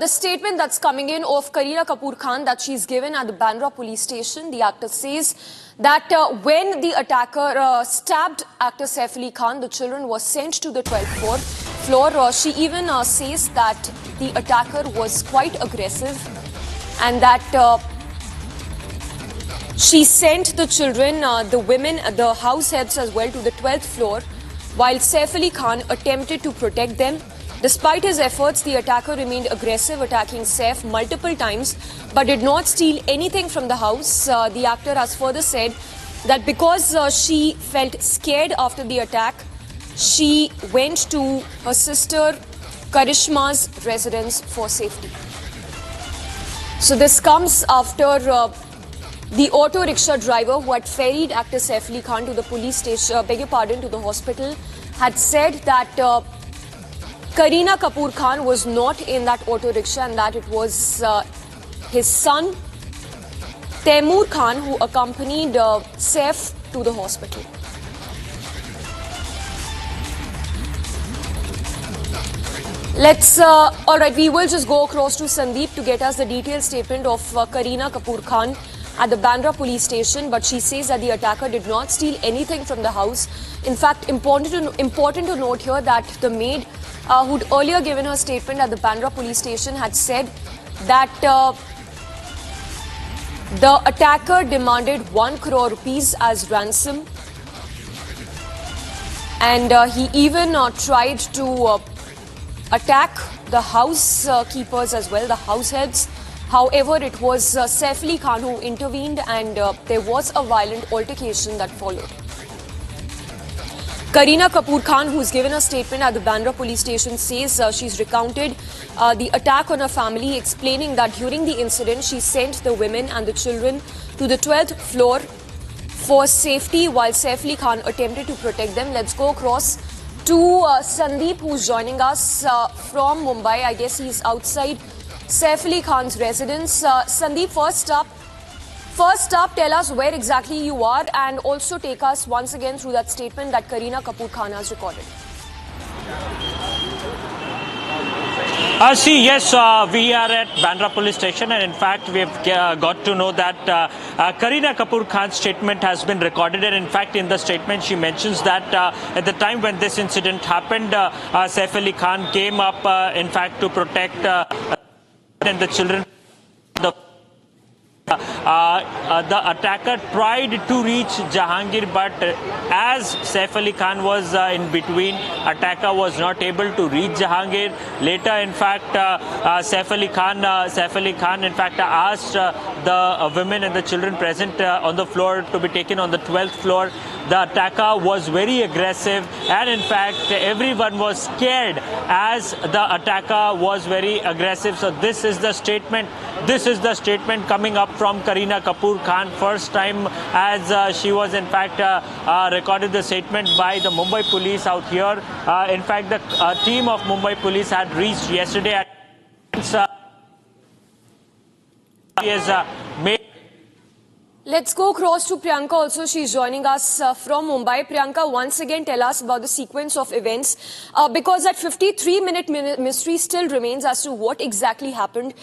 the statement that's coming in of Kareena Kapoor Khan that she's given at the Bandra police station. The actor says that when the attacker stabbed actor Saif Ali Khan, the children were sent to the 12th floor. She even says that the attacker was quite aggressive and that she sent the children, the women, the house helps as well to the 12th floor, while Saif Ali Khan attempted to protect them. Despite his efforts, the attacker remained aggressive, attacking Saif multiple times, but did not steal anything from the house. The actor has further said that because she felt scared after the attack, she went to her sister Karishma's residence for safety. So this comes after the auto rickshaw driver who had ferried actor Saif Ali Khan to the police station, to the hospital, had said that Kareena Kapoor Khan was not in that auto rickshaw and that it was his son Taimur Khan who accompanied Saif to the hospital. All right, we will just go across to Sandeep to get us the detailed statement of Kareena Kapoor Khan at the Bandra police station, but she says that the attacker did not steal anything from the house. In fact, important to note here that the maid who'd earlier given her statement at the Bandra police station had said that the attacker demanded 1 crore rupees as ransom, and he even tried to attack the housekeepers as well, the house helps. However, it was Saif Ali Khan who intervened and there was a violent altercation that followed. Kareena Kapoor Khan, who's given a statement at the Bandra police station, says she's recounted the attack on her family, explaining that during the incident, she sent the women and the children to the 12th floor for safety while Saif Ali Khan attempted to protect them. Let's go across to Sandeep, who's joining us from Mumbai. I guess he's outside Saif Ali Khan's residence. Sandeep, first up, tell us where exactly you are and also take us once again through that statement that Kareena Kapoor Khan has recorded. Yes, we are at Bandra police station, and in fact we have got to know that Kareena Kapoor Khan's statement has been recorded, and in fact in the statement she mentions that at the time when this incident happened, Saif Ali Khan came up in fact to protect and the children. The attacker tried to reach Jahangir, but as Saif Ali Khan was in between, attacker was not able to reach Jahangir. Later, in fact, Saif Ali Khan in fact asked the women and the children present on the floor to be taken on the 12th floor. The attacker was very aggressive, and in fact everyone was scared as the attacker was very aggressive. So this is the statement coming up from Kareena Kapoor Khan, first time as she was in fact recorded the statement by the Mumbai police out here. In fact, the team of Mumbai police had reached yesterday at Let's go across to Priyanka also. She's joining us from Mumbai. Priyanka, once again tell us about the sequence of events because that 53-minute mystery still remains as to what exactly happened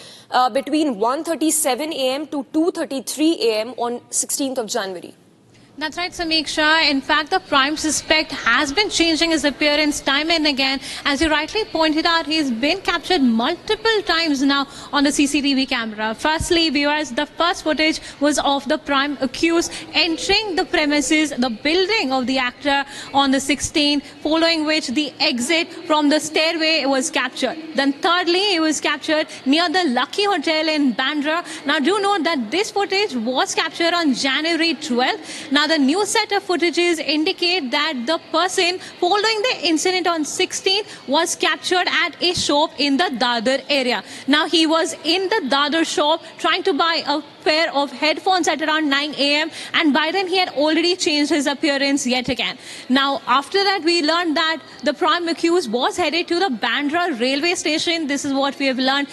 between 1:37 a.m. to 2:33 a.m. on 16th of January. That's right, Samiksha. In fact, the prime suspect has been changing his appearance time and again. As you rightly pointed out, he's been captured multiple times now on the CCTV camera. Firstly, viewers, the first footage was of the prime accused entering the premises, the building of the actor on the 16th, following which the exit from the stairway was captured. Then thirdly, he was captured near the Lucky Hotel in Bandra. Now, do note that this footage was captured on January 12th. Now, the new set of footages indicate that the person following the incident on 16th was captured at a shop in the Dadar area. Now, he was in the Dadar shop trying to buy a pair of headphones at around 9 a.m. and by then he had already changed his appearance yet again. Now, after that, we learned that the prime accused was headed to the Bandra railway station. This is what we have learned.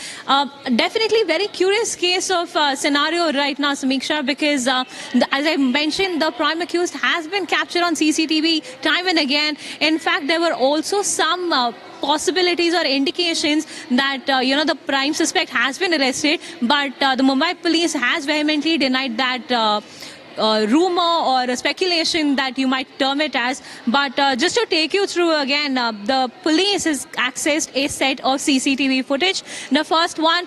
Definitely very curious case of scenario right now, Samiksha, because as I mentioned, the prime accused has been captured on CCTV time and again. In fact, there were also some possibilities or indications that the prime suspect has been arrested, but the Mumbai police has vehemently denied that rumor or a speculation that you might term it as. But just to take you through again, the police has accessed a set of CCTV footage. The first one,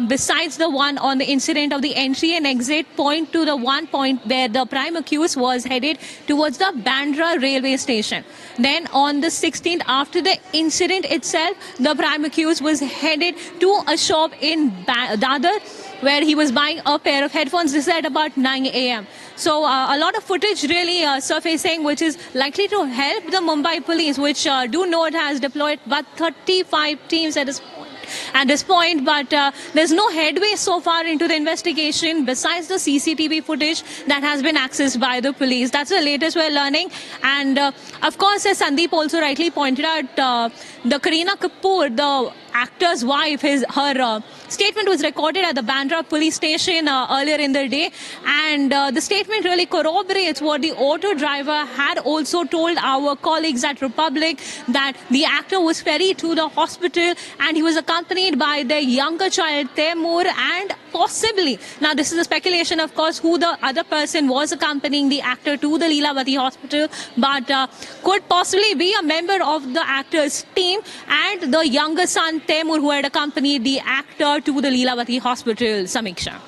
besides the one on the incident of the entry and exit, point to the one point where the prime accused was headed towards the Bandra railway station. Then on the 16th, after the incident itself, the prime accused was headed to a shop in Dadar, where he was buying a pair of headphones. This is at about 9 a.m. So a lot of footage really surfacing, which is likely to help the Mumbai police, which do note has deployed about 35 teams at this point, but there's no headway so far into the investigation besides the CCTV footage that has been accessed by the police. That's the latest we're learning. And of course, as Sandeep also rightly pointed out, the Kareena Kapoor, the actor's wife, her statement was recorded at the Bandra police station earlier in the day, and the statement really corroborates what the auto driver had also told our colleagues at Republic, that the actor was ferried to the hospital and he was accompanied by their younger child Taimur, and possibly, now this is a speculation of course, who the other person was accompanying the actor to the Lilavati hospital, but could possibly be a member of the actor's team and the younger son Taimur, who had accompanied the actor to the Lilavati hospital. Samiksha.